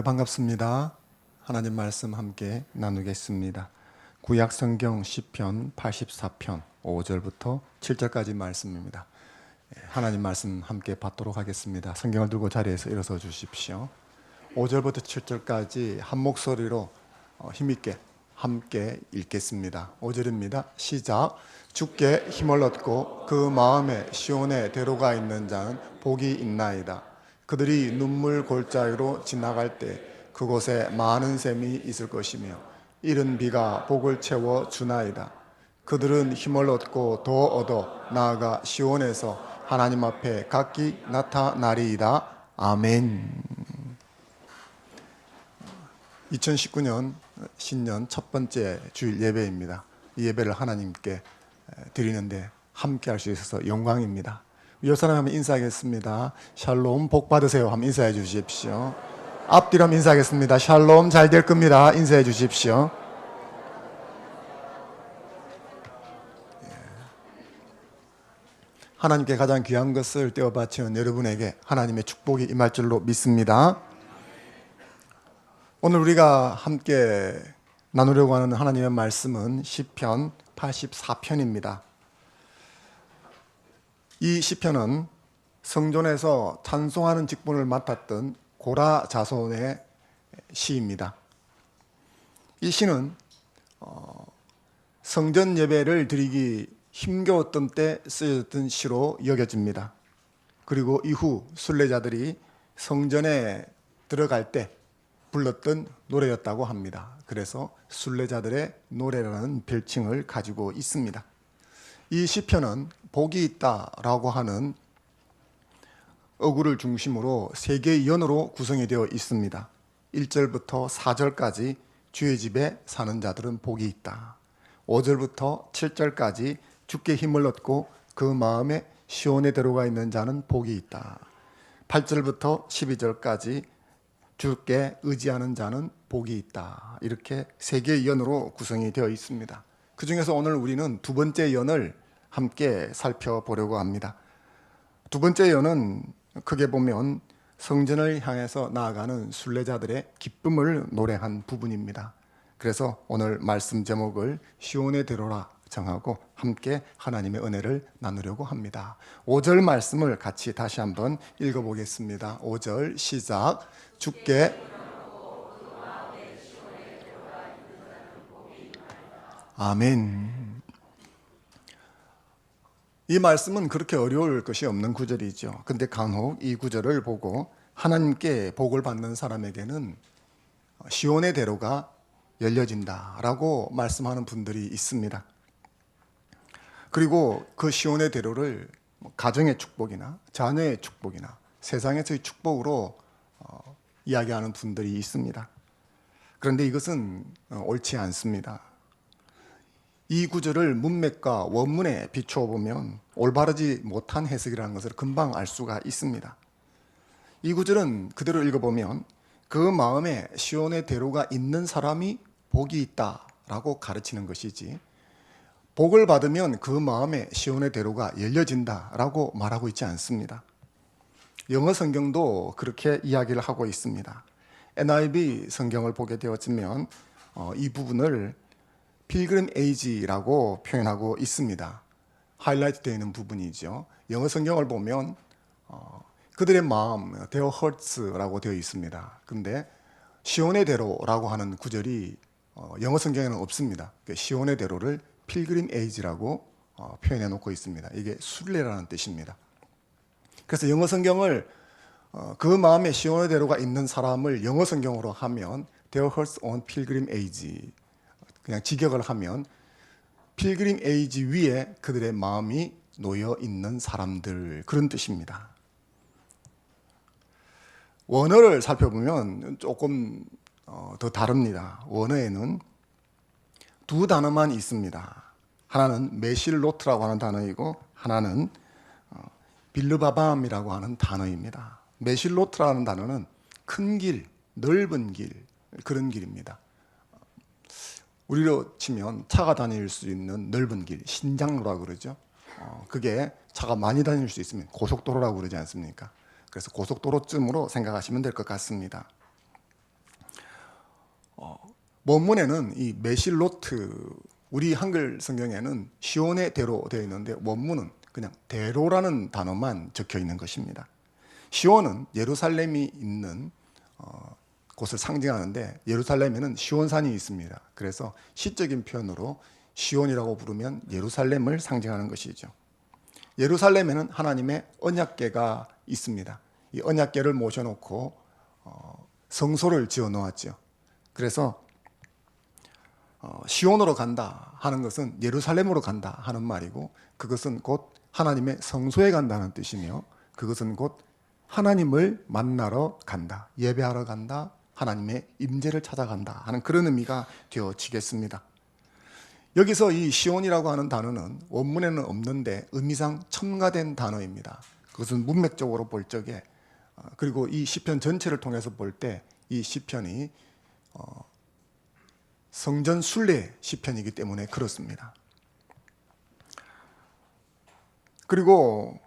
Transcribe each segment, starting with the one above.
반갑습니다. 하나님 말씀 함께 나누겠습니다. 구약 성경 시편 84편 5절부터 7절까지 말씀입니다. 하나님 말씀 함께 받도록 하겠습니다. 성경을 들고 자리에서 일어서 주십시오. 5절부터 7절까지 한 목소리로 힘있게 함께 읽겠습니다. 5절입니다. 시작. 주께 힘을 얻고 그 마음에 시온의 대로가 있는 자는 복이 있나이다. 그들이 눈물 골짜기로 지나갈 때 그곳에 많은 샘이 있을 것이며 이른 비가 복을 채워 주나이다. 그들은 힘을 얻고 더 얻어 나아가 시온에서 하나님 앞에 각기 나타나리이다. 아멘. 2019년 신년 첫 번째 주일 예배입니다. 이 예배를 하나님께 드리는데 함께 할 수 있어서 영광입니다. 옆 사람 한번 인사하겠습니다. 샬롬 복 받으세요. 한번 인사해 주십시오. 앞뒤로 한번 인사하겠습니다. 샬롬 잘 될 겁니다. 인사해 주십시오. 하나님께 가장 귀한 것을 떼어 바치는 여러분에게 하나님의 축복이 임할 줄로 믿습니다. 오늘 우리가 함께 나누려고 하는 하나님의 말씀은 시편 84편입니다. 이 시편은 성전에서 찬송하는 직분을 맡았던 고라 자손의 시입니다. 이 시는 성전 예배를 드리기 힘겨웠던 때 쓰여졌던 시로 여겨집니다. 그리고 이후 순례자들이 성전에 들어갈 때 불렀던 노래였다고 합니다. 그래서 순례자들의 노래라는 별칭을 가지고 있습니다. 이 시편은 복이 있다라고 하는 어구를 중심으로 세 개의 연으로 구성이 되어 있습니다. 1절부터 4절까지 주의 집에 사는 자들은 복이 있다. 5절부터 7절까지 주께 힘을 얻고 그 마음에 시온의 대로가 있는 자는 복이 있다. 8절부터 12절까지 주께 의지하는 자는 복이 있다. 이렇게 세 개의 연으로 구성이 되어 있습니다. 그 중에서 오늘 우리는 두 번째 연을 함께 살펴보려고 합니다. 두 번째 연은 크게 보면 성전을 향해서 나아가는 순례자들의 기쁨을 노래한 부분입니다. 그래서 오늘 말씀 제목을 시온의 대로라 정하고 함께 하나님의 은혜를 나누려고 합니다. 5절 말씀을 같이 다시 한번 읽어보겠습니다. 5절 시작. 주께 아멘. 이 말씀은 그렇게 어려울 것이 없는 구절이죠. 근데 간혹 이 구절을 보고 하나님께 복을 받는 사람에게는 시온의 대로가 열려진다라고 말씀하는 분들이 있습니다. 그리고 그 시온의 대로를 가정의 축복이나 자녀의 축복이나 세상에서의 축복으로 이야기하는 분들이 있습니다. 그런데 이것은 옳지 않습니다. 이 구절을 문맥과 원문에 비추어 보면 올바르지 못한 해석이라는 것을 금방 알 수가 있습니다. 이 구절은 그대로 읽어보면 그 마음에 시온의 대로가 있는 사람이 복이 있다라고 가르치는 것이지, 복을 받으면 그 마음에 시온의 대로가 열려진다라고 말하고 있지 않습니다. 영어 성경도 그렇게 이야기를 하고 있습니다. NIV 성경을 보게 되어지면 이 부분을 필그림 에이지라고 표현하고 있습니다. 하이라이트 되어 있는 부분이죠. 영어 성경을 보면 그들의 마음, their hearts라고 되어 있습니다. 근데 시온의 대로라고 하는 구절이 영어 성경에는 없습니다. 시온의 대로를 필그림 에이지라고 표현해 놓고 있습니다. 이게 순례라는 뜻입니다. 그래서 영어 성경을 그 마음에 시온의 대로가 있는 사람을 영어 성경으로 하면 their hearts on pilgrim age, 그냥 직역을 하면 필그림 에이지 위에 그들의 마음이 놓여 있는 사람들, 그런 뜻입니다. 원어를 살펴보면 조금 더 다릅니다. 원어에는 두 단어만 있습니다. 하나는 메실로트라고 하는 단어이고 하나는 빌르바밤이라고 하는 단어입니다. 메실로트라는 단어는 큰 길, 넓은 길, 그런 길입니다. 우리로 치면 차가 다닐 수 있는 넓은 길, 신장로라고 그러죠. 그게 차가 많이 다닐 수 있으면 고속도로라고 그러지 않습니까? 그래서 고속도로쯤으로 생각하시면 될 것 같습니다. 원문에는 이 메실로트, 우리 한글 성경에는 시온의 대로 되어 있는데 원문은 그냥 대로라는 단어만 적혀 있는 것입니다. 시온은 예루살렘이 있는 곳을 상징하는데 예루살렘에는 시온산이 있습니다. 그래서 시적인 표현으로 시온이라고 부르면 예루살렘을 상징하는 것이죠. 예루살렘에는 하나님의 언약궤가 있습니다. 이 언약궤를 모셔놓고 성소를 지어 놓았죠. 그래서 시온으로 간다 하는 것은 예루살렘으로 간다 하는 말이고, 그것은 곧 하나님의 성소에 간다는 뜻이며, 그것은 곧 하나님을 만나러 간다, 예배하러 간다, 하나님의 임재를 찾아간다 하는 그런 의미가 되어지겠습니다. 여기서 이 시온이라고 하는 단어는 원문에는 없는데 의미상 첨가된 단어입니다. 그것은 문맥적으로 볼 적에, 그리고 이 시편 전체를 통해서 볼 때 이 시편이 성전 순례 시편이기 때문에 그렇습니다. 그리고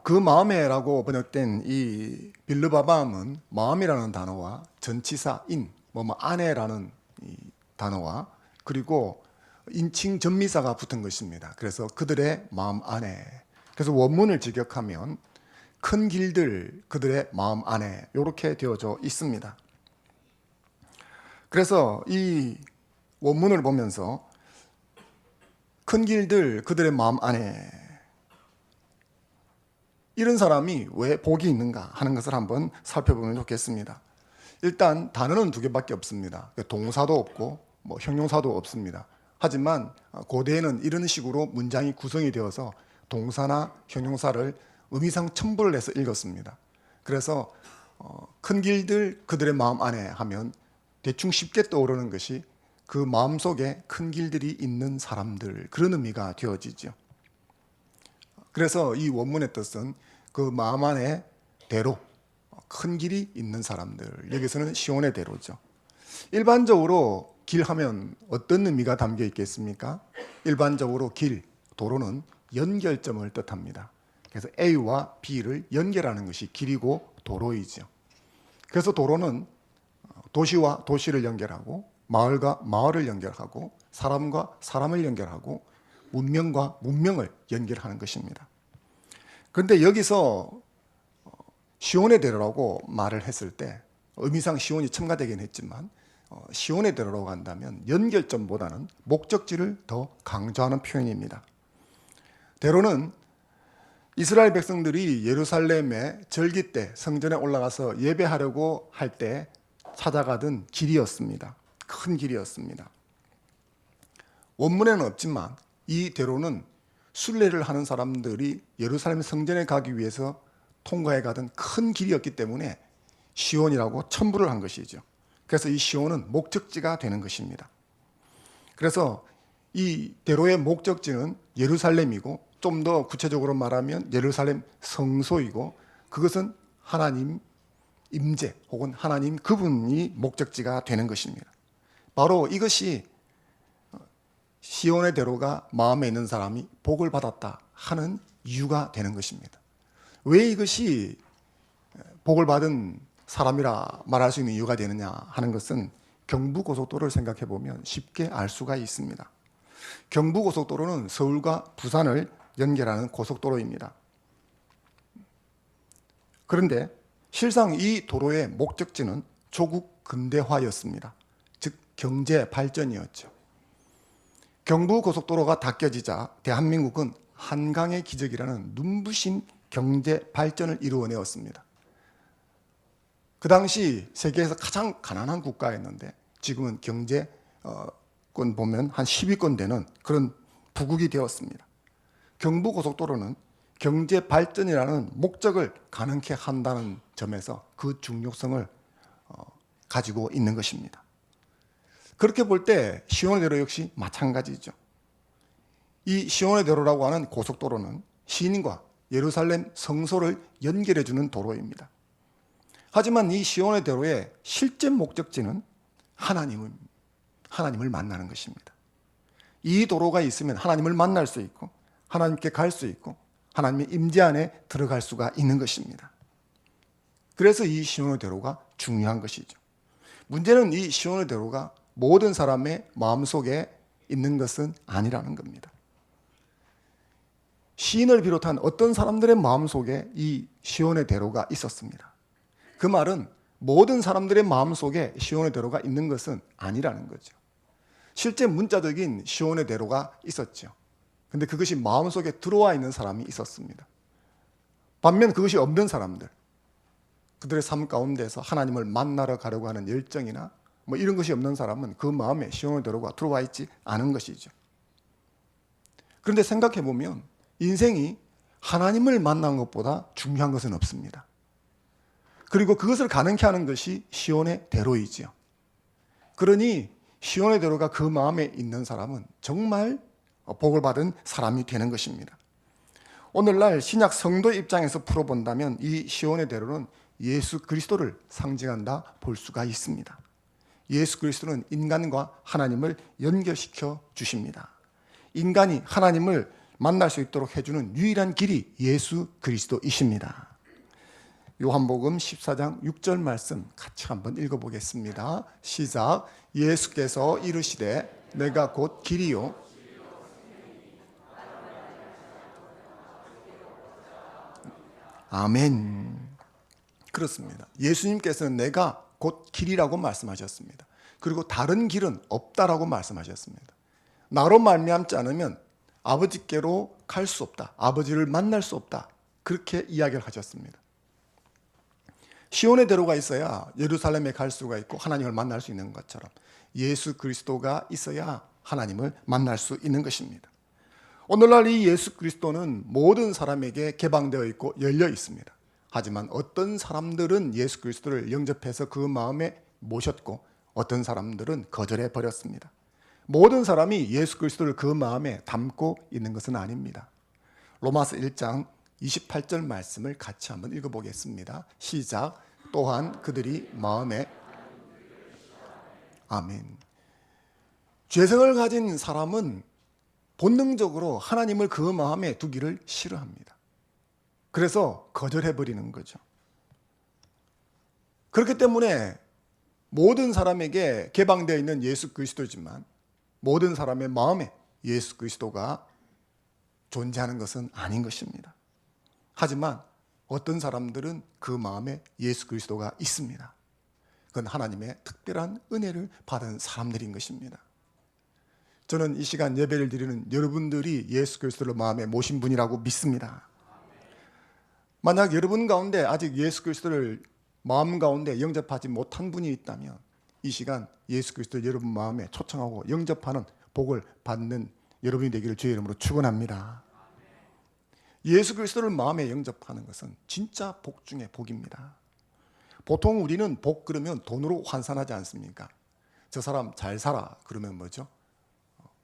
그 마음에라고 번역된 이 빌르바밤은 마음이라는 단어와 전치사 인, 아내라는 이 단어와 그리고 인칭 전미사가 붙은 것입니다. 그래서 그들의 마음 안에. 그래서 원문을 직역하면 큰 길들 그들의 마음 안에 이렇게 되어져 있습니다. 그래서 이 원문을 보면서 큰 길들 그들의 마음 안에, 이런 사람이 왜 복이 있는가 하는 것을 한번 살펴보면 좋겠습니다. 일단 단어는 두 개밖에 없습니다. 동사도 없고 형용사도 없습니다. 하지만 고대에는 이런 식으로 문장이 구성이 되어서 동사나 형용사를 의미상 첨부를 해서 읽었습니다. 그래서 큰 길들 그들의 마음 안에 하면 대충 쉽게 떠오르는 것이 그 마음속에 큰 길들이 있는 사람들, 그런 의미가 되어지죠. 그래서 이 원문의 뜻은 그 마음 안에 대로, 큰 길이 있는 사람들, 여기서는 시온의 대로죠. 일반적으로 길 하면 어떤 의미가 담겨 있겠습니까? 일반적으로 길, 도로는 연결점을 뜻합니다. 그래서 A와 B를 연결하는 것이 길이고 도로이죠. 그래서 도로는 도시와 도시를 연결하고 마을과 마을을 연결하고 사람과 사람을 연결하고 문명과 문명을 연결하는 것입니다. 그런데 여기서 시온의 대로라고 말을 했을 때 의미상 시온이 첨가되긴 했지만 시온의 대로라고 한다면 연결점보다는 목적지를 더 강조하는 표현입니다. 대로는 이스라엘 백성들이 예루살렘의 절기 때 성전에 올라가서 예배하려고 할 때 찾아가던 길이었습니다. 큰 길이었습니다. 원문에는 없지만 이 대로는 순례를 하는 사람들이 예루살렘 성전에 가기 위해서 통과해 가던 큰 길이었기 때문에 시온이라고 첨부를 한 것이죠. 그래서 이 시온은 목적지가 되는 것입니다. 그래서 이 대로의 목적지는 예루살렘이고, 좀 더 구체적으로 말하면 예루살렘 성소이고, 그것은 하나님 임재 혹은 하나님 그분이 목적지가 되는 것입니다. 바로 이것이 시온의 대로가 마음에 있는 사람이 복을 받았다 하는 이유가 되는 것입니다. 왜 이것이 복을 받은 사람이라 말할 수 있는 이유가 되느냐 하는 것은 경부고속도로를 생각해 보면 쉽게 알 수가 있습니다. 경부고속도로는 서울과 부산을 연결하는 고속도로입니다. 그런데 실상 이 도로의 목적지는 조국 근대화였습니다. 즉 경제 발전이었죠. 경부고속도로가 닦여지자 대한민국은 한강의 기적이라는 눈부신 경제 발전을 이루어내었습니다. 그 당시 세계에서 가장 가난한 국가였는데 지금은 경제권 보면 한 10위권 되는 그런 부국이 되었습니다. 경부고속도로는 경제 발전이라는 목적을 가능케 한다는 점에서 그 중요성을 가지고 있는 것입니다. 그렇게 볼 때 시온의 대로 역시 마찬가지죠. 이 시온의 대로라고 하는 고속도로는 시인과 예루살렘 성소를 연결해주는 도로입니다. 하지만 이 시온의 대로의 실제 목적지는 하나님을 만나는 것입니다. 이 도로가 있으면 하나님을 만날 수 있고 하나님께 갈 수 있고 하나님의 임재 안에 들어갈 수가 있는 것입니다. 그래서 이 시온의 대로가 중요한 것이죠. 문제는 이 시온의 대로가 모든 사람의 마음속에 있는 것은 아니라는 겁니다. 시인을 비롯한 어떤 사람들의 마음속에 이 시온의 대로가 있었습니다. 그 말은 모든 사람들의 마음속에 시온의 대로가 있는 것은 아니라는 거죠. 실제 문자적인 시온의 대로가 있었죠. 근데 그것이 마음속에 들어와 있는 사람이 있었습니다. 반면 그것이 없는 사람들, 그들의 삶 가운데서 하나님을 만나러 가려고 하는 열정이나 뭐 이런 것이 없는 사람은 그 마음에 시온의 대로가 들어와 있지 않은 것이죠. 그런데 생각해 보면 인생이 하나님을 만난 것보다 중요한 것은 없습니다. 그리고 그것을 가능케 하는 것이 시온의 대로이지요. 그러니 시온의 대로가 그 마음에 있는 사람은 정말 복을 받은 사람이 되는 것입니다. 오늘날 신약 성도 입장에서 풀어본다면 이 시온의 대로는 예수 그리스도를 상징한다 볼 수가 있습니다. 예수 그리스도는 인간과 하나님을 연결시켜 주십니다. 인간이 하나님을 만날 수 있도록 해주는 유일한 길이 예수 그리스도이십니다. 요한복음 14장 6절 말씀 같이 한번 읽어보겠습니다. 시작. 예수께서 이르시되 내가 곧 길이요 아멘. 그렇습니다. 예수님께서는 내가 곧 길이라고 말씀하셨습니다. 그리고 다른 길은 없다라고 말씀하셨습니다. 나로 말미암지 않으면 아버지께로 갈 수 없다. 아버지를 만날 수 없다. 그렇게 이야기를 하셨습니다. 시온의 대로가 있어야 예루살렘에 갈 수가 있고 하나님을 만날 수 있는 것처럼 예수 그리스도가 있어야 하나님을 만날 수 있는 것입니다. 오늘날 이 예수 그리스도는 모든 사람에게 개방되어 있고 열려 있습니다. 하지만 어떤 사람들은 예수 그리스도를 영접해서 그 마음에 모셨고 어떤 사람들은 거절해 버렸습니다. 모든 사람이 예수 그리스도를 그 마음에 담고 있는 것은 아닙니다. 로마서 1장 28절 말씀을 같이 한번 읽어보겠습니다. 시작. 또한 그들이 마음에 아멘. 죄성을 가진 사람은 본능적으로 하나님을 그 마음에 두기를 싫어합니다. 그래서 거절해버리는 거죠. 그렇기 때문에 모든 사람에게 개방되어 있는 예수 그리스도지만 모든 사람의 마음에 예수 그리스도가 존재하는 것은 아닌 것입니다. 하지만 어떤 사람들은 그 마음에 예수 그리스도가 있습니다. 그건 하나님의 특별한 은혜를 받은 사람들인 것입니다. 저는 이 시간 예배를 드리는 여러분들이 예수 그리스도를 마음에 모신 분이라고 믿습니다. 만약 여러분 가운데 아직 예수 그리스도를 마음 가운데 영접하지 못한 분이 있다면 이 시간 예수 그리스도를 여러분 마음에 초청하고 영접하는 복을 받는 여러분이 되기를 주의 이름으로 축원합니다. 예수 그리스도를 마음에 영접하는 것은 진짜 복 중에 복입니다. 보통 우리는 복 그러면 돈으로 환산하지 않습니까? 저 사람 잘 살아 그러면 뭐죠?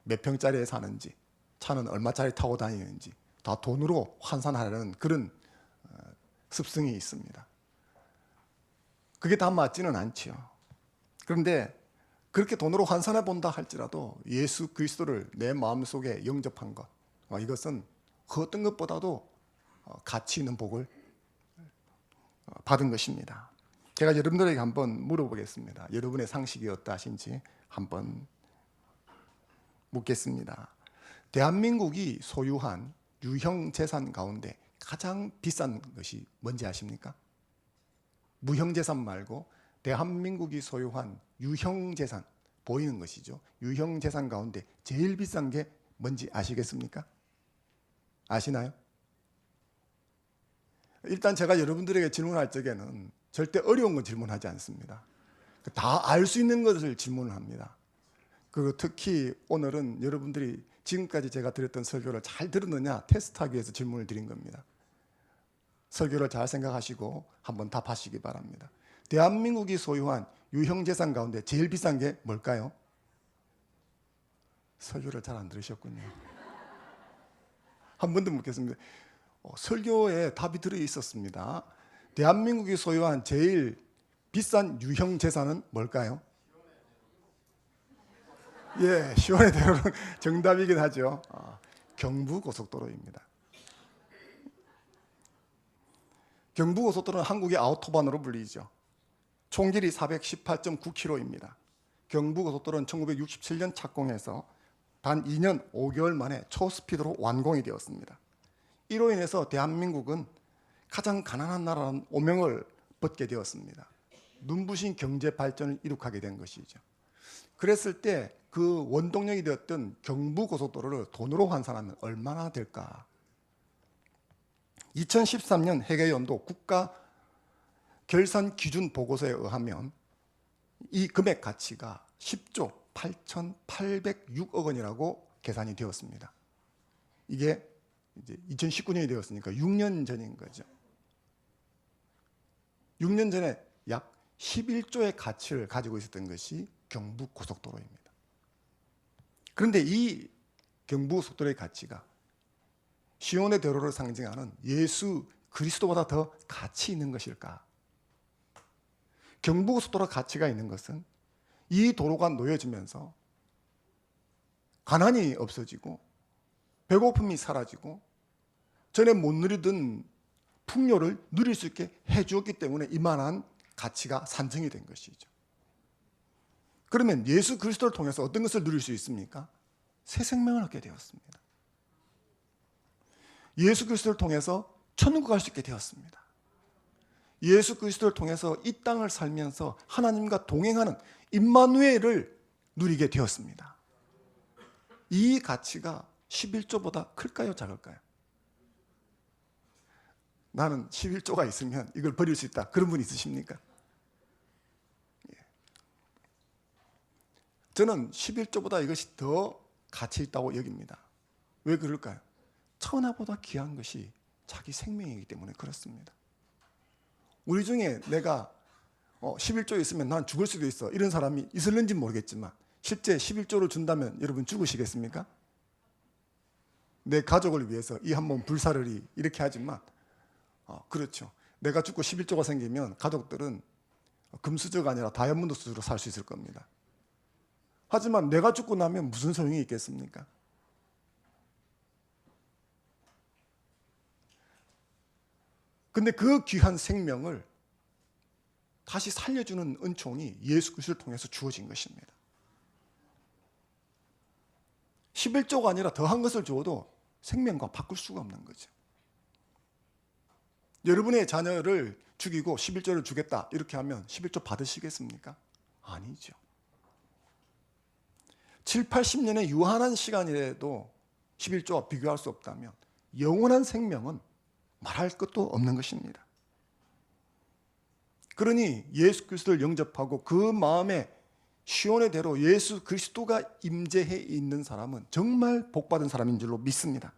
몇 평짜리에 사는지, 차는 얼마짜리 타고 다니는지 다 돈으로 환산하려는 그런 습성이 있습니다. 그게 다 맞지는 않지요. 그런데 그렇게 돈으로 환산해 본다 할지라도 예수 그리스도를 내 마음속에 영접한 것, 이것은 그 어떤 것보다도 가치 있는 복을 받은 것입니다. 제가 여러분들에게 한번 물어보겠습니다. 여러분의 상식이 어떠하신지 한번 묻겠습니다. 대한민국이 소유한 유형 재산 가운데 가장 비싼 것이 뭔지 아십니까? 무형 재산 말고 대한민국이 소유한 유형 재산, 보이는 것이죠. 유형 재산 가운데 제일 비싼 게 뭔지 아시겠습니까? 아시나요? 일단 제가 여러분들에게 질문할 적에는 절대 어려운 건 질문하지 않습니다. 다 알 수 있는 것을 질문을 합니다. 그리고 특히 오늘은 여러분들이 지금까지 제가 드렸던 설교를 잘 들었느냐 테스트하기 위해서 질문을 드린 겁니다. 설교를 잘 생각하시고 한번 답하시기 바랍니다. 대한민국이 소유한 유형재산 가운데 제일 비싼 게 뭘까요? 설교를 잘 안 들으셨군요. 한 번 더 묻겠습니다. 설교에 답이 들어 있었습니다. 대한민국이 소유한 제일 비싼 유형재산은 뭘까요? 예, 시온의 대로는 정답이긴 하죠. 경부고속도로입니다. 경부고속도로는 한국의 아우토반으로 불리죠. 총 길이 418.9km입니다. 경부고속도로는 1967년 착공해서 단 2년 5개월 만에 초스피드로 완공이 되었습니다. 이로 인해서 대한민국은 가장 가난한 나라라는 오명을 벗게 되었습니다. 눈부신 경제 발전을 이룩하게 된 것이죠. 그랬을 때 그 원동력이 되었던 경부고속도로를 돈으로 환산하면 얼마나 될까? 2013년 회계연도 국가 결산 기준 보고서에 의하면 이 금액 가치가 10조 8,806억 원이라고 계산이 되었습니다. 이게 이제 2019년이 되었으니까 6년 전인 거죠. 6년 전에 약 11조의 가치를 가지고 있었던 것이 경부고속도로입니다. 그런데 이 경부고속도로의 가치가 시온의 대로를 상징하는 예수 그리스도보다 더 가치 있는 것일까? 경부고속도로 가치가 있는 것은 이 도로가 놓여지면서 가난이 없어지고 배고픔이 사라지고 전에 못 누리던 풍요를 누릴 수 있게 해주었기 때문에 이만한 가치가 산정이 된 것이죠. 그러면 예수 그리스도를 통해서 어떤 것을 누릴 수 있습니까? 새 생명을 얻게 되었습니다. 예수 그리스도를 통해서 천국 갈 수 있게 되었습니다. 예수 그리스도를 통해서 이 땅을 살면서 하나님과 동행하는 임마누엘을 누리게 되었습니다. 이 가치가 11조보다 클까요? 작을까요? 나는 11조가 있으면 이걸 버릴 수 있다. 그런 분 있으십니까? 저는 11조보다 이것이 더 가치 있다고 여깁니다. 왜 그럴까요? 천하보다 귀한 것이 자기 생명이기 때문에 그렇습니다. 우리 중에 내가 11조 있으면 난 죽을 수도 있어 이런 사람이 있을는지 모르겠지만 실제 11조를 준다면 여러분 죽으시겠습니까? 내 가족을 위해서 이 한 몸 불사르리 이렇게 하지만 그렇죠. 내가 죽고 11조가 생기면 가족들은 금수저가 아니라 다이아몬드 수저로 살 수 있을 겁니다. 하지만 내가 죽고 나면 무슨 소용이 있겠습니까? 근데 그 귀한 생명을 다시 살려주는 은총이 예수 그리스도를 통해서 주어진 것입니다. 11조가 아니라 더한 것을 주어도 생명과 바꿀 수가 없는 거죠. 여러분의 자녀를 죽이고 11조를 주겠다 이렇게 하면 11조 받으시겠습니까? 아니죠. 7, 80년의 유한한 시간이라도 11조와 비교할 수 없다면 영원한 생명은 말할 것도 없는 것입니다. 그러니 예수 그리스도를 영접하고 그 마음에 시온의 대로 예수 그리스도가 임재해 있는 사람은 정말 복받은 사람인 줄로 믿습니다.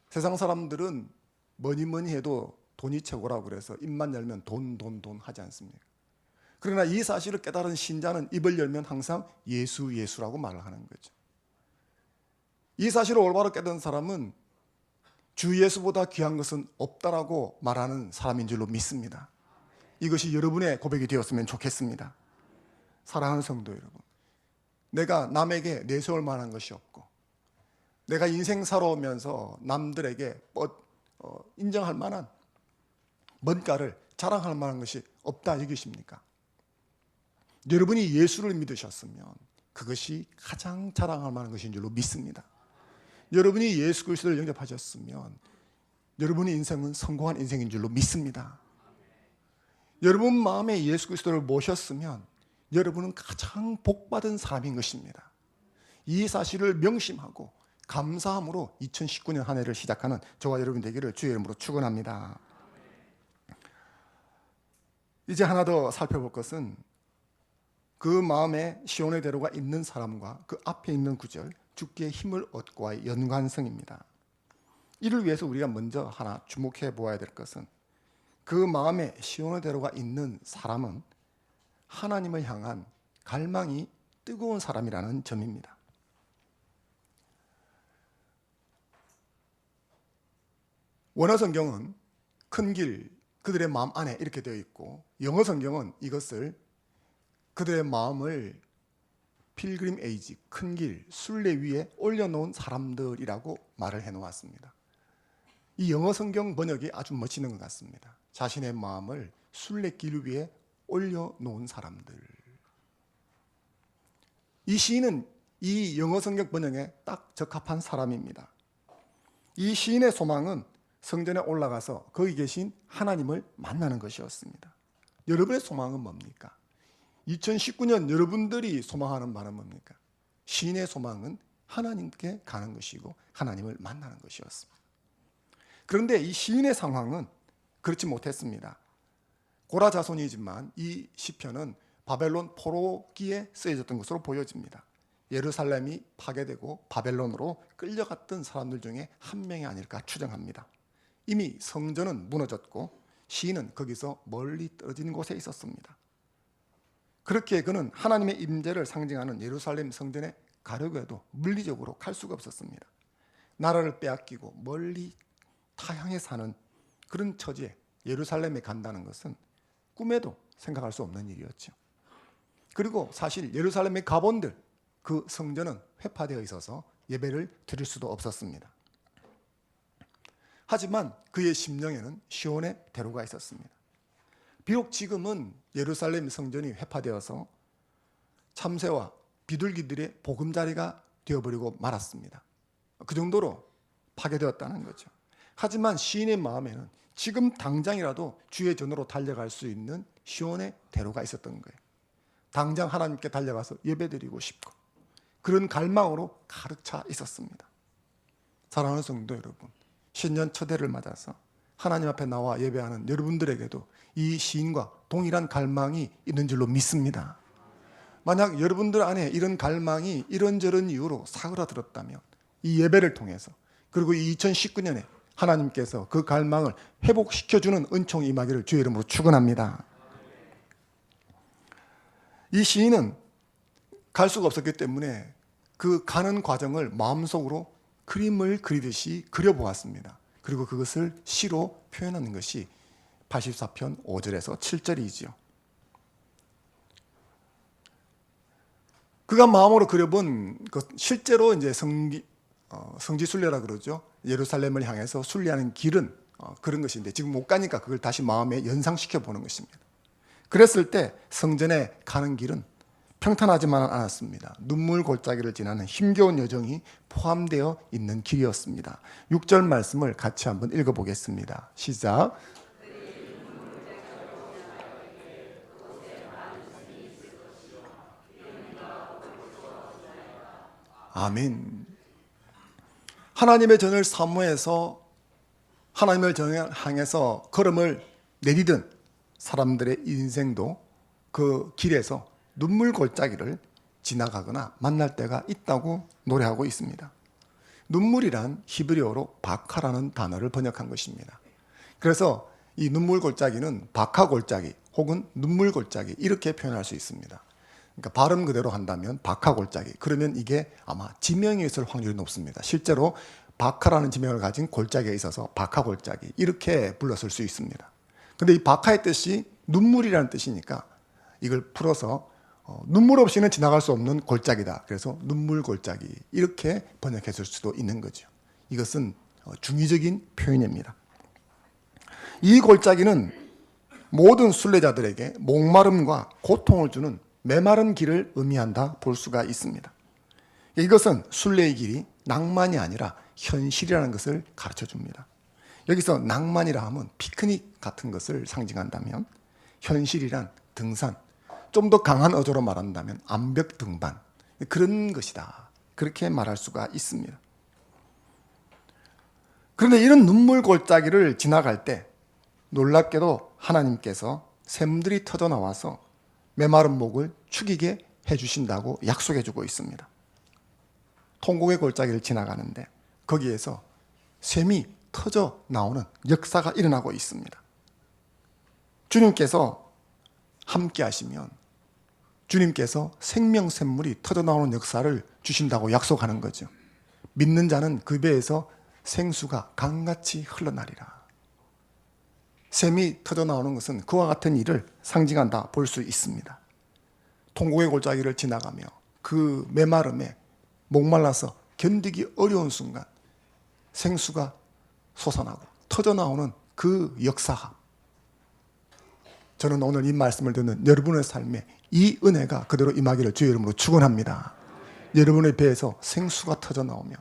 세상 사람들은 뭐니 해도 돈이 최고라고 그래서 입만 열면 돈 하지 않습니까? 그러나 이 사실을 깨달은 신자는 입을 열면 항상 예수라고 말을 하는 거죠. 이 사실을 올바로 깨달은 사람은 주 예수보다 귀한 것은 없다라고 말하는 사람인 줄로 믿습니다. 이것이 여러분의 고백이 되었으면 좋겠습니다. 사랑하는 성도 여러분, 내가 남에게 내세울 만한 것이 없고 내가 인생 살아오면서 남들에게 인정할 만한 뭔가를 자랑할 만한 것이 없다 여기십니까? 여러분이 예수를 믿으셨으면 그것이 가장 자랑할 만한 것인 줄로 믿습니다. 여러분이 예수 그리스도를 영접하셨으면 여러분의 인생은 성공한 인생인 줄로 믿습니다. 여러분 마음에 예수 그리스도를 모셨으면 여러분은 가장 복받은 사람인 것입니다. 이 사실을 명심하고 감사함으로 2019년 한 해를 시작하는 저와 여러분 되기를 주의 이름으로 축원합니다. 이제 하나 더 살펴볼 것은 그 마음에 시온의 대로가 있는 사람과 그 앞에 있는 구절 주께 힘을 얻고와의 연관성입니다. 이를 위해서 우리가 먼저 하나 주목해 보아야 될 것은 그 마음에 시온의 대로가 있는 사람은 하나님을 향한 갈망이 뜨거운 사람이라는 점입니다. 원어 성경은 큰 길, 그들의 마음 안에 이렇게 되어 있고 영어 성경은 이것을 그들의 마음을 필그림 에이지, 큰 길, 순례 위에 올려놓은 사람들이라고 말을 해놓았습니다. 이 영어 성경 번역이 아주 멋있는 것 같습니다. 자신의 마음을 순례길 위에 올려놓은 사람들. 이 시인은 이 영어 성경 번역에 딱 적합한 사람입니다. 이 시인의 소망은 성전에 올라가서 거기 계신 하나님을 만나는 것이었습니다. 여러분의 소망은 뭡니까? 2019년 여러분들이 소망하는 바는 뭡니까? 시인의 소망은 하나님께 가는 것이고 하나님을 만나는 것이었습니다. 그런데 이 시인의 상황은 그렇지 못했습니다. 고라 자손이지만 이 시편은 바벨론 포로기에 쓰여졌던 것으로 보여집니다. 예루살렘이 파괴되고 바벨론으로 끌려갔던 사람들 중에 한 명이 아닐까 추정합니다. 이미 성전은 무너졌고 시인은 거기서 멀리 떨어진 곳에 있었습니다. 그렇게 그는 하나님의 임재를 상징하는 예루살렘 성전에 가려고 해도 물리적으로 갈 수가 없었습니다. 나라를 빼앗기고 멀리 타향에 사는 그런 처지에 예루살렘에 간다는 것은 꿈에도 생각할 수 없는 일이었죠. 그리고 사실 예루살렘에 가본들 그 성전은 회파되어 있어서 예배를 드릴 수도 없었습니다. 하지만 그의 심령에는 시온의 대로가 있었습니다. 비록 지금은 예루살렘 성전이 회파되어서 참새와 비둘기들의 보금자리가 되어버리고 말았습니다. 그 정도로 파괴되었다는 거죠. 하지만 시인의 마음에는 지금 당장이라도 주의 전으로 달려갈 수 있는 시온의 대로가 있었던 거예요. 당장 하나님께 달려가서 예배드리고 싶고 그런 갈망으로 가득 차 있었습니다. 사랑하는 성도 여러분, 신년 첫 해를 맞아서 하나님 앞에 나와 예배하는 여러분들에게도 이 시인과 동일한 갈망이 있는 줄로 믿습니다. 만약 여러분들 안에 이런 갈망이 이런저런 이유로 사그라들었다면 이 예배를 통해서 그리고 이 2019년에 하나님께서 그 갈망을 회복시켜주는 은총이 임하기를 주의 이름으로 축원합니다. 이 시인은 갈 수가 없었기 때문에 그 가는 과정을 마음속으로 그림을 그리듯이 그려보았습니다. 그리고 그것을 시로 표현하는 것이 84편 5절에서 7절이지요. 그가 마음으로 그려본 실제로 이제 성지 순례라 그러죠. 예루살렘을 향해서 순례하는 길은 그런 것인데 지금 못 가니까 그걸 다시 마음에 연상시켜 보는 것입니다. 그랬을 때 성전에 가는 길은 평탄하지만 않았습니다. 눈물 골짜기를 지나는 힘겨운 여정이 포함되어 있는 길이었습니다. 6절 말씀을 같이 한번 읽어보겠습니다. 시작. 아멘. 하나님의 전을 사모해서 하나님을 향해서 걸음을 내디든 사람들의 인생도 그 길에서 눈물 골짜기를 지나가거나 만날 때가 있다고 노래하고 있습니다. 눈물이란 히브리어로 바카라는 단어를 번역한 것입니다. 그래서 이 눈물 골짜기는 바카 골짜기 혹은 눈물 골짜기 이렇게 표현할 수 있습니다. 그러니까 발음 그대로 한다면 바카 골짜기. 그러면 이게 아마 지명이 있을 확률이 높습니다. 실제로 바카라는 지명을 가진 골짜기에 있어서 바카 골짜기 이렇게 불렀을 수 있습니다. 근데 이 바카의 뜻이 눈물이라는 뜻이니까 이걸 풀어서 눈물 없이는 지나갈 수 없는 골짜기다. 그래서 눈물 골짜기 이렇게 번역했을 수도 있는 거죠. 이것은 중의적인 표현입니다. 이 골짜기는 모든 순례자들에게 목마름과 고통을 주는 메마른 길을 의미한다 볼 수가 있습니다. 이것은 순례의 길이 낭만이 아니라 현실이라는 것을 가르쳐 줍니다. 여기서 낭만이라 하면 피크닉 같은 것을 상징한다면 현실이란 등산, 좀 더 강한 어조로 말한다면 암벽 등반 그런 것이다. 그렇게 말할 수가 있습니다. 그런데 이런 눈물 골짜기를 지나갈 때 놀랍게도 하나님께서 샘들이 터져 나와서 메마른 목을 축이게 해주신다고 약속해주고 있습니다. 통곡의 골짜기를 지나가는데 거기에서 샘이 터져 나오는 역사가 일어나고 있습니다. 주님께서 함께 하시면 주님께서 생명샘물이 터져나오는 역사를 주신다고 약속하는 거죠. 믿는 자는 그 배에서 생수가 강같이 흘러나리라. 샘이 터져나오는 것은 그와 같은 일을 상징한다 볼 수 있습니다. 통곡의 골짜기를 지나가며 그 메마름에 목말라서 견디기 어려운 순간 생수가 솟아나고 터져나오는 그 역사가 저는 오늘 이 말씀을 듣는 여러분의 삶에 이 은혜가 그대로 임하기를 주의 이름으로 축원합니다. 여러분의 배에서 생수가 터져 나오며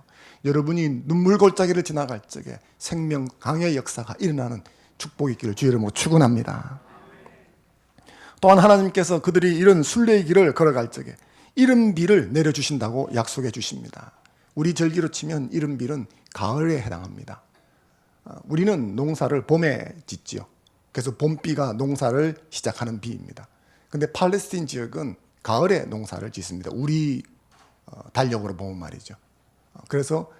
여러분이 눈물 골짜기를 지나갈 적에 생명 강의 역사가 일어나는 축복이 있기를 주의 이름으로 축원합니다. 또한 하나님께서 그들이 이런 순례의 길을 걸어갈 적에 이른비를 내려주신다고 약속해 주십니다. 우리 절기로 치면 이른비는 가을에 해당합니다. 우리는 농사를 봄에 짓지요. 그래서 봄비가 농사를 시작하는 비입니다. 근데 팔레스틴 지역은 가을에 농사를 짓습니다. 우리 달력으로 보면 말이죠. 그래서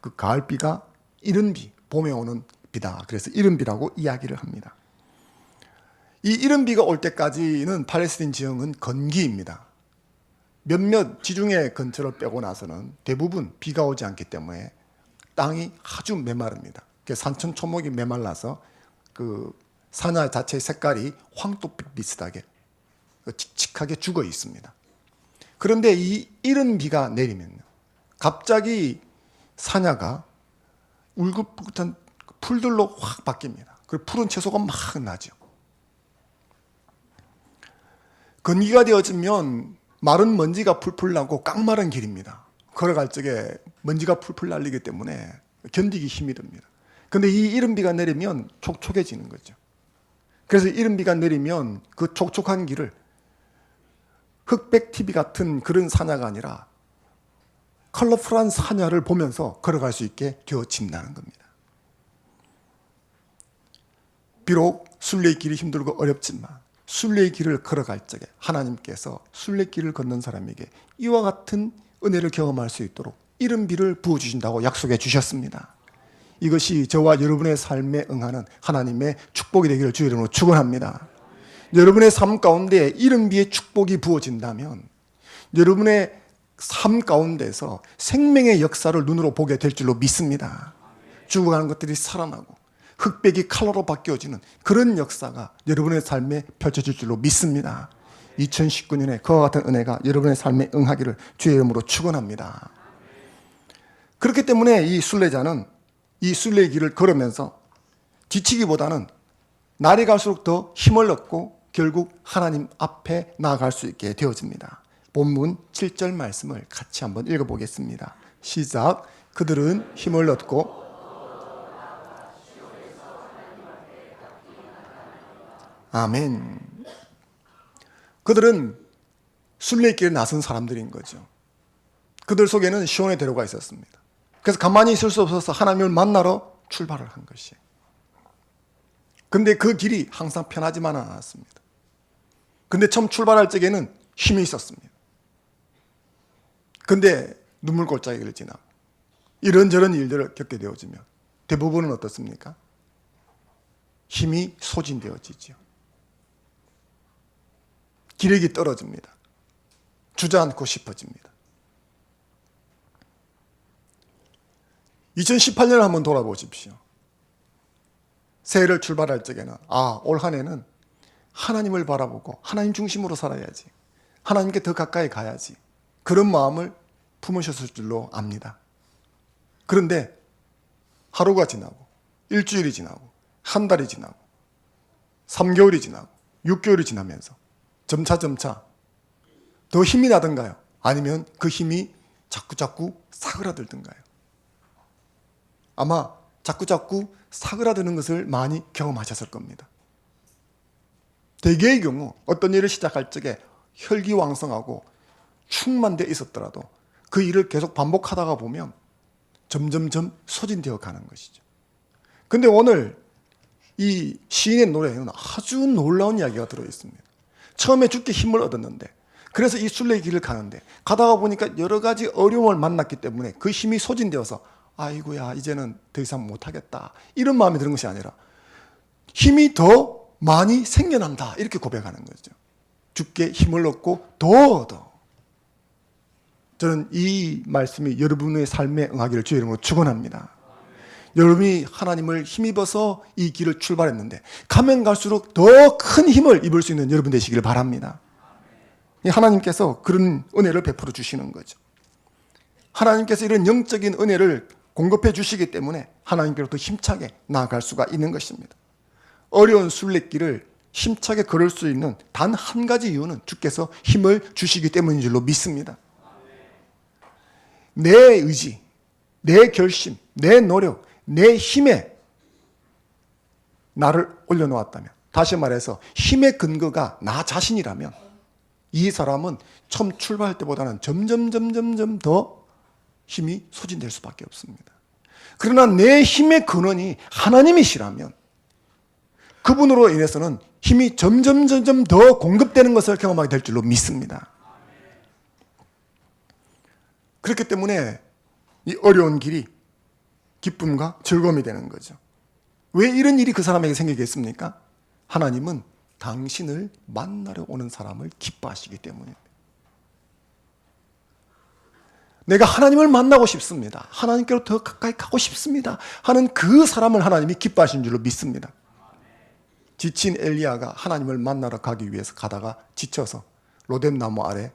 그 가을비가 이른비, 봄에 오는 비다. 그래서 이른비라고 이야기를 합니다. 이 이른비가 올 때까지는 팔레스틴 지역은 건기입니다. 몇몇 지중해 근처를 빼고 나서는 대부분 비가 오지 않기 때문에 땅이 아주 메마릅니다. 산천 초목이 메말라서 그 산야 자체의 색깔이 황토빛 비슷하게 칙칙하게 죽어 있습니다. 그런데 이 이른 비가 내리면 갑자기 산야가 울긋불긋한 풀들로 확 바뀝니다. 그리고 푸른 채소가 막 나죠. 건기가 되어지면 마른 먼지가 풀풀 나고 깡마른 길입니다. 걸어갈 적에 먼지가 풀풀 날리기 때문에 견디기 힘이 듭니다. 그런데 이 이른 비가 내리면 촉촉해지는 거죠. 그래서 이른 비가 내리면 그 촉촉한 길을 흑백 TV 같은 그런 산야가 아니라 컬러풀한 산야를 보면서 걸어갈 수 있게 되어진다는 겁니다. 비록 순례의 길이 힘들고 어렵지만 순례의 길을 걸어갈 적에 하나님께서 순례길을 걷는 사람에게 이와 같은 은혜를 경험할 수 있도록 이른 비를 부어주신다고 약속해 주셨습니다. 이것이 저와 여러분의 삶에 응하는 하나님의 축복이 되기를 주의 이름으로 축원합니다. 여러분의 삶 가운데 이른 비의 축복이 부어진다면 여러분의 삶 가운데서 생명의 역사를 눈으로 보게 될 줄로 믿습니다. 죽어가는 것들이 살아나고 흑백이 칼로로 바뀌어지는 그런 역사가 여러분의 삶에 펼쳐질 줄로 믿습니다. 2019년에 그와 같은 은혜가 여러분의 삶에 응하기를 주의 이름으로 축원합니다. 그렇기 때문에 이 순례자는 이 순례의 길을 걸으면서 지치기보다는 날이 갈수록 더 힘을 얻고 결국 하나님 앞에 나아갈 수 있게 되어집니다. 본문 7절 말씀을 같이 한번 읽어보겠습니다. 시작. 그들은 힘을 얻고 아멘. 그들은 순례길에 나선 사람들인 거죠. 그들 속에는 시온의 대로가 있었습니다. 그래서 가만히 있을 수 없어서 하나님을 만나러 출발을 한 것이에요. 근데 그 길이 항상 편하지만은 않았습니다. 근데 처음 출발할 적에는 힘이 있었습니다. 근데 눈물골짜기를 지나고 이런저런 일들을 겪게 되어지면 대부분은 어떻습니까? 힘이 소진되어지죠. 기력이 떨어집니다. 주저앉고 싶어집니다. 2018년을 한번 돌아보십시오. 새해를 출발할 적에는 올 한 해는 하나님을 바라보고 하나님 중심으로 살아야지. 하나님께 더 가까이 가야지. 그런 마음을 품으셨을 줄로 압니다. 그런데 하루가 지나고 일주일이 지나고 한 달이 지나고 3개월이 지나고 6개월이 지나면서 점차 더 힘이 나던가요? 아니면 그 힘이 자꾸 사그라들던가요? 아마 자꾸 사그라드는 것을 많이 경험하셨을 겁니다. 대개의 경우 어떤 일을 시작할 적에 혈기왕성하고 충만되어 있었더라도 그 일을 계속 반복하다가 보면 점점점 소진되어 가는 것이죠. 근데 오늘 이 시인의 노래에는 아주 놀라운 이야기가 들어있습니다. 처음에 주께 힘을 얻었는데 그래서 이 순례의 길을 가는데 가다가 보니까 여러 가지 어려움을 만났기 때문에 그 힘이 소진되어서 아이고야 이제는 더 이상 못하겠다 이런 마음이 드는 것이 아니라 힘이 더 많이 생겨난다 이렇게 고백하는 거죠. 주께 힘을 얻고 더 저는 이 말씀이 여러분의 삶에 응하기를 주의 이름으로 축원합니다. 여러분이 하나님을 힘입어서 이 길을 출발했는데 가면 갈수록 더 큰 힘을 입을 수 있는 여러분 되시기를 바랍니다. 하나님께서 그런 은혜를 베풀어 주시는 거죠. 하나님께서 이런 영적인 은혜를 공급해 주시기 때문에 하나님께로부터 힘차게 나아갈 수가 있는 것입니다. 어려운 순례길을 힘차게 걸을 수 있는 단 한 가지 이유는 주께서 힘을 주시기 때문인 줄로 믿습니다. 내 의지, 내 결심, 내 노력, 내 힘에 나를 올려놓았다면, 다시 말해서 힘의 근거가 나 자신이라면 이 사람은 처음 출발할 때보다는 점점 더 힘이 소진될 수밖에 없습니다. 그러나 내 힘의 근원이 하나님이시라면 그분으로 인해서는 힘이 점점 더 공급되는 것을 경험하게 될 줄로 믿습니다. 그렇기 때문에 이 어려운 길이 기쁨과 즐거움이 되는 거죠. 왜 이런 일이 그 사람에게 생기겠습니까? 하나님은 당신을 만나러 오는 사람을 기뻐하시기 때문입니다. 내가 하나님을 만나고 싶습니다, 하나님께로 더 가까이 가고 싶습니다 하는 그 사람을 하나님이 기뻐하신 줄로 믿습니다. 지친 엘리야가 하나님을 만나러 가기 위해서 가다가 지쳐서 로뎀나무 아래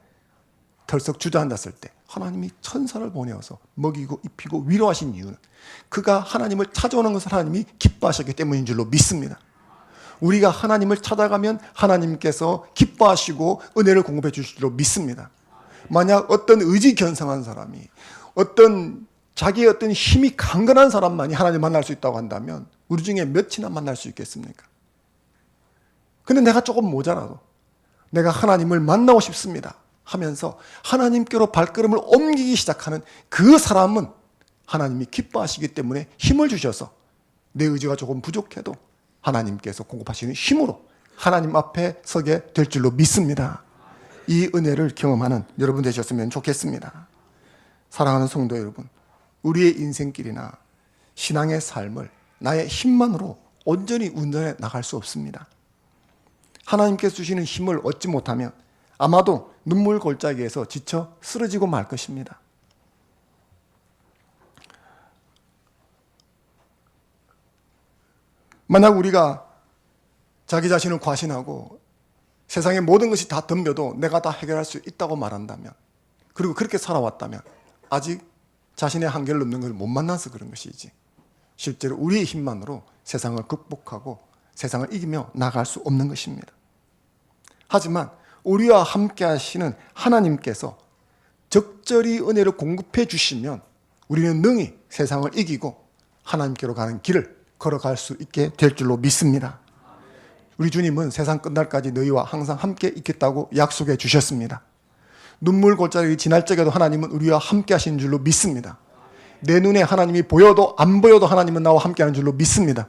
털썩 주저앉았을 때 하나님이 천사를 보내어서 먹이고 입히고 위로하신 이유는 그가 하나님을 찾아오는 것을 하나님이 기뻐하셨기 때문인 줄로 믿습니다. 우리가 하나님을 찾아가면 하나님께서 기뻐하시고 은혜를 공급해 주실 줄로 믿습니다. 만약 어떤 의지견성한 사람이, 어떤 자기의 어떤 힘이 강건한 사람만이 하나님을 만날 수 있다고 한다면 우리 중에 몇이나 만날 수 있겠습니까? 근데 내가 조금 모자라도 내가 하나님을 만나고 싶습니다 하면서 하나님께로 발걸음을 옮기기 시작하는 그 사람은 하나님이 기뻐하시기 때문에 힘을 주셔서 내 의지가 조금 부족해도 하나님께서 공급하시는 힘으로 하나님 앞에 서게 될 줄로 믿습니다. 이 은혜를 경험하는 여러분 되셨으면 좋겠습니다. 사랑하는 성도 여러분, 우리의 인생길이나 신앙의 삶을 나의 힘만으로 온전히 운전해 나갈 수 없습니다. 하나님께서 주시는 힘을 얻지 못하면 아마도 눈물 골짜기에서 지쳐 쓰러지고 말 것입니다. 만약 우리가 자기 자신을 과신하고 세상의 모든 것이 다 덤벼도 내가 다 해결할 수 있다고 말한다면, 그리고 그렇게 살아왔다면 아직 자신의 한계를 넘는 걸 못 만나서 그런 것이지, 실제로 우리의 힘만으로 세상을 극복하고 세상을 이기며 나갈 수 없는 것입니다. 하지만 우리와 함께 하시는 하나님께서 적절히 은혜를 공급해 주시면 우리는 능히 세상을 이기고 하나님께로 가는 길을 걸어갈 수 있게 될 줄로 믿습니다. 우리 주님은 세상 끝날까지 너희와 항상 함께 있겠다고 약속해 주셨습니다. 눈물 골짜기 지날 적에도 하나님은 우리와 함께 하시는 줄로 믿습니다. 내 눈에 하나님이 보여도 안 보여도 하나님은 나와 함께 하는 줄로 믿습니다.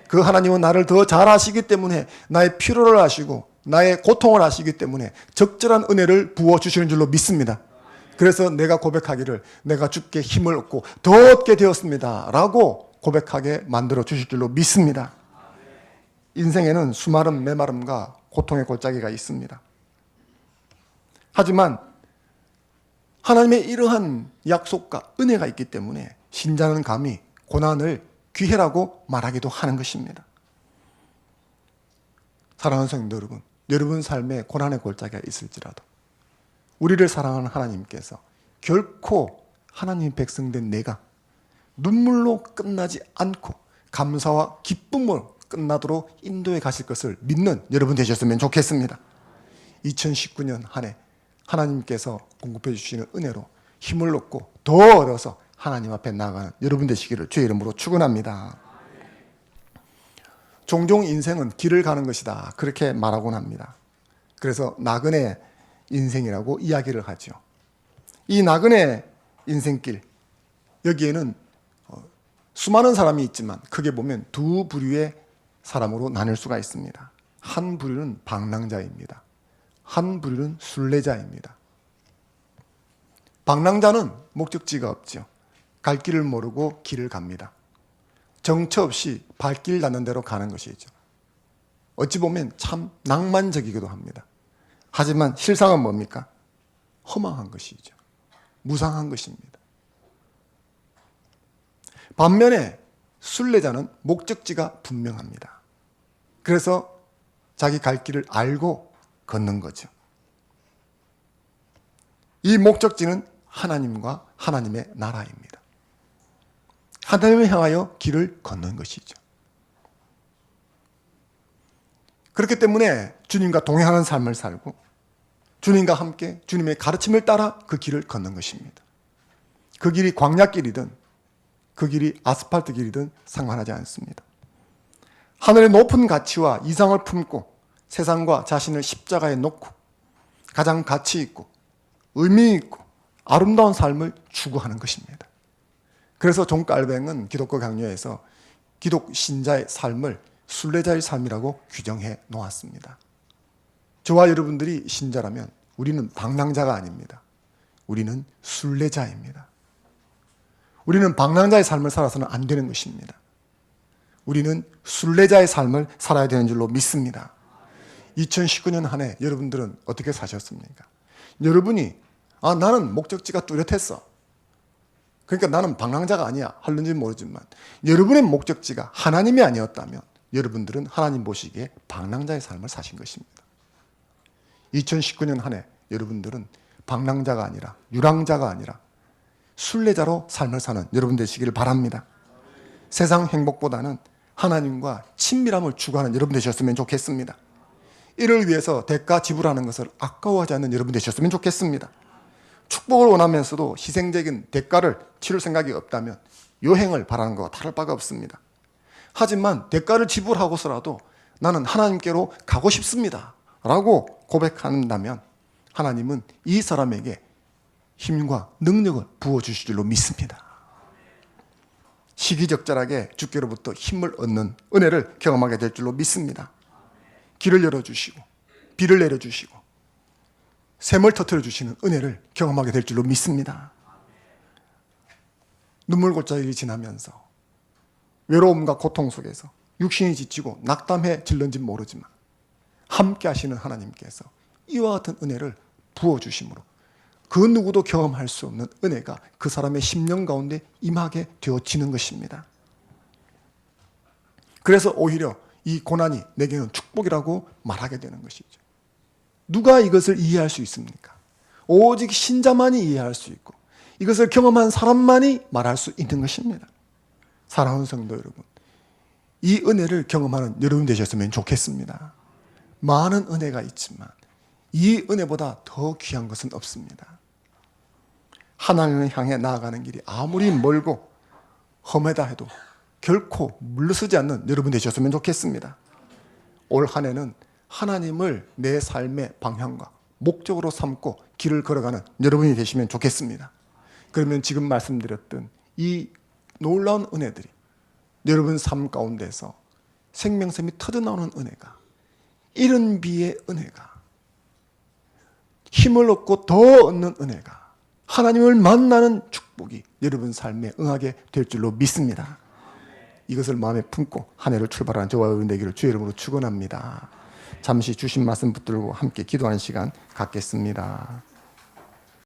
그 하나님은 나를 더 잘 아시기 때문에 나의 필요를 아시고 나의 고통을 아시기 때문에 적절한 은혜를 부어주시는 줄로 믿습니다. 그래서 내가 고백하기를 내가 주께 힘을 얻고 더 얻게 되었습니다 라고 고백하게 만들어 주실 줄로 믿습니다. 인생에는 수많은 메마름과 고통의 골짜기가 있습니다. 하지만 하나님의 이러한 약속과 은혜가 있기 때문에 신자는 감히 고난을 기회라고 말하기도 하는 것입니다. 사랑하는 성도 여러분, 여러분 삶에 고난의 골짜기가 있을지라도 우리를 사랑하는 하나님께서 결코 하나님의 백성된 내가 눈물로 끝나지 않고 감사와 기쁨으로 끝나도록 인도해 가실 것을 믿는 여러분 되셨으면 좋겠습니다. 2019년 한 해 하나님께서 공급해 주시는 은혜로 힘을 얻고 더 얻어서 하나님 앞에 나아가는 여러분 되시기를 주의 이름으로 축원합니다. 종종 인생은 길을 가는 것이다 그렇게 말하곤 합니다. 그래서 나그네 인생이라고 이야기를 하죠. 이 나그네 인생길, 여기에는 수많은 사람이 있지만 크게 보면 두 부류의 사람으로 나눌 수가 있습니다. 한 부류는 방랑자입니다. 한 부류는 순례자입니다. 방랑자는 목적지가 없죠. 갈 길을 모르고 길을 갑니다. 정처 없이 발길 닿는 대로 가는 것이죠. 어찌 보면 참 낭만적이기도 합니다. 하지만 실상은 뭡니까? 허망한 것이죠. 무상한 것입니다. 반면에 순례자는 목적지가 분명합니다. 그래서 자기 갈 길을 알고 걷는 거죠. 이 목적지는 하나님과 하나님의 나라입니다. 하나님을 향하여 길을 걷는 것이죠. 그렇기 때문에 주님과 동행하는 삶을 살고 주님과 함께 주님의 가르침을 따라 그 길을 걷는 것입니다. 그 길이 광야길이든 그 길이 아스팔트 길이든 상관하지 않습니다. 하늘의 높은 가치와 이상을 품고 세상과 자신을 십자가에 놓고 가장 가치 있고 의미 있고 아름다운 삶을 추구하는 것입니다. 그래서 존 칼뱅은 기독교 강요에서 기독 신자의 삶을 순례자의 삶이라고 규정해 놓았습니다. 저와 여러분들이 신자라면 우리는 방랑자가 아닙니다. 우리는 순례자입니다. 우리는 방랑자의 삶을 살아서는 안 되는 것입니다. 우리는 순례자의 삶을 살아야 되는 줄로 믿습니다. 2019년 한 해 여러분들은 어떻게 사셨습니까? 여러분이 나는 목적지가 뚜렷했어, 그러니까 나는 방랑자가 아니야 하는지 모르지만 여러분의 목적지가 하나님이 아니었다면 여러분들은 하나님 보시기에 방랑자의 삶을 사신 것입니다. 2019년 한 해 여러분들은 방랑자가 아니라 유랑자가 아니라 순례자로 삶을 사는 여러분 되시기를 바랍니다. 세상 행복보다는 하나님과 친밀함을 추구하는 여러분 되셨으면 좋겠습니다. 이를 위해서 대가 지불하는 것을 아까워하지 않는 여러분 되셨으면 좋겠습니다. 축복을 원하면서도 희생적인 대가를 치를 생각이 없다면 여행을 바라는 것과 다를 바가 없습니다. 하지만 대가를 지불하고서라도 나는 하나님께로 가고 싶습니다 라고 고백한다면 하나님은 이 사람에게 힘과 능력을 부어주실 줄로 믿습니다. 시기적절하게 주께로부터 힘을 얻는 은혜를 경험하게 될 줄로 믿습니다. 길을 열어주시고 비를 내려주시고 샘을 터뜨려 주시는 은혜를 경험하게 될 줄로 믿습니다. 눈물골짜기를 지나면서 외로움과 고통 속에서 육신이 지치고 낙담해질는지 모르지만 함께 하시는 하나님께서 이와 같은 은혜를 부어주심으로 그 누구도 경험할 수 없는 은혜가 그 사람의 심령 가운데 임하게 되어지는 것입니다. 그래서 오히려 이 고난이 내게는 축복이라고 말하게 되는 것이죠. 누가 이것을 이해할 수 있습니까? 오직 신자만이 이해할 수 있고 이것을 경험한 사람만이 말할 수 있는 것입니다. 사랑하는 성도 여러분, 이 은혜를 경험하는 여러분 되셨으면 좋겠습니다. 많은 은혜가 있지만 이 은혜보다 더 귀한 것은 없습니다. 하나님을 향해 나아가는 길이 아무리 멀고 험하다 해도 결코 물러서지 않는 여러분 되셨으면 좋겠습니다. 올 한 해는 하나님을 내 삶의 방향과 목적으로 삼고 길을 걸어가는 여러분이 되시면 좋겠습니다. 그러면 지금 말씀드렸던 이 놀라운 은혜들이 여러분 삶 가운데서 생명샘이 터져나오는 은혜가, 이른 비의 은혜가, 힘을 얻고 더 얻는 은혜가, 하나님을 만나는 축복이 여러분 삶에 응하게 될 줄로 믿습니다. 이것을 마음에 품고 한 해를 출발하는 저와 여러분 되기를 주의 이름으로 축원합니다. 잠시 주신 말씀 붙들고 함께 기도하는 시간 갖겠습니다.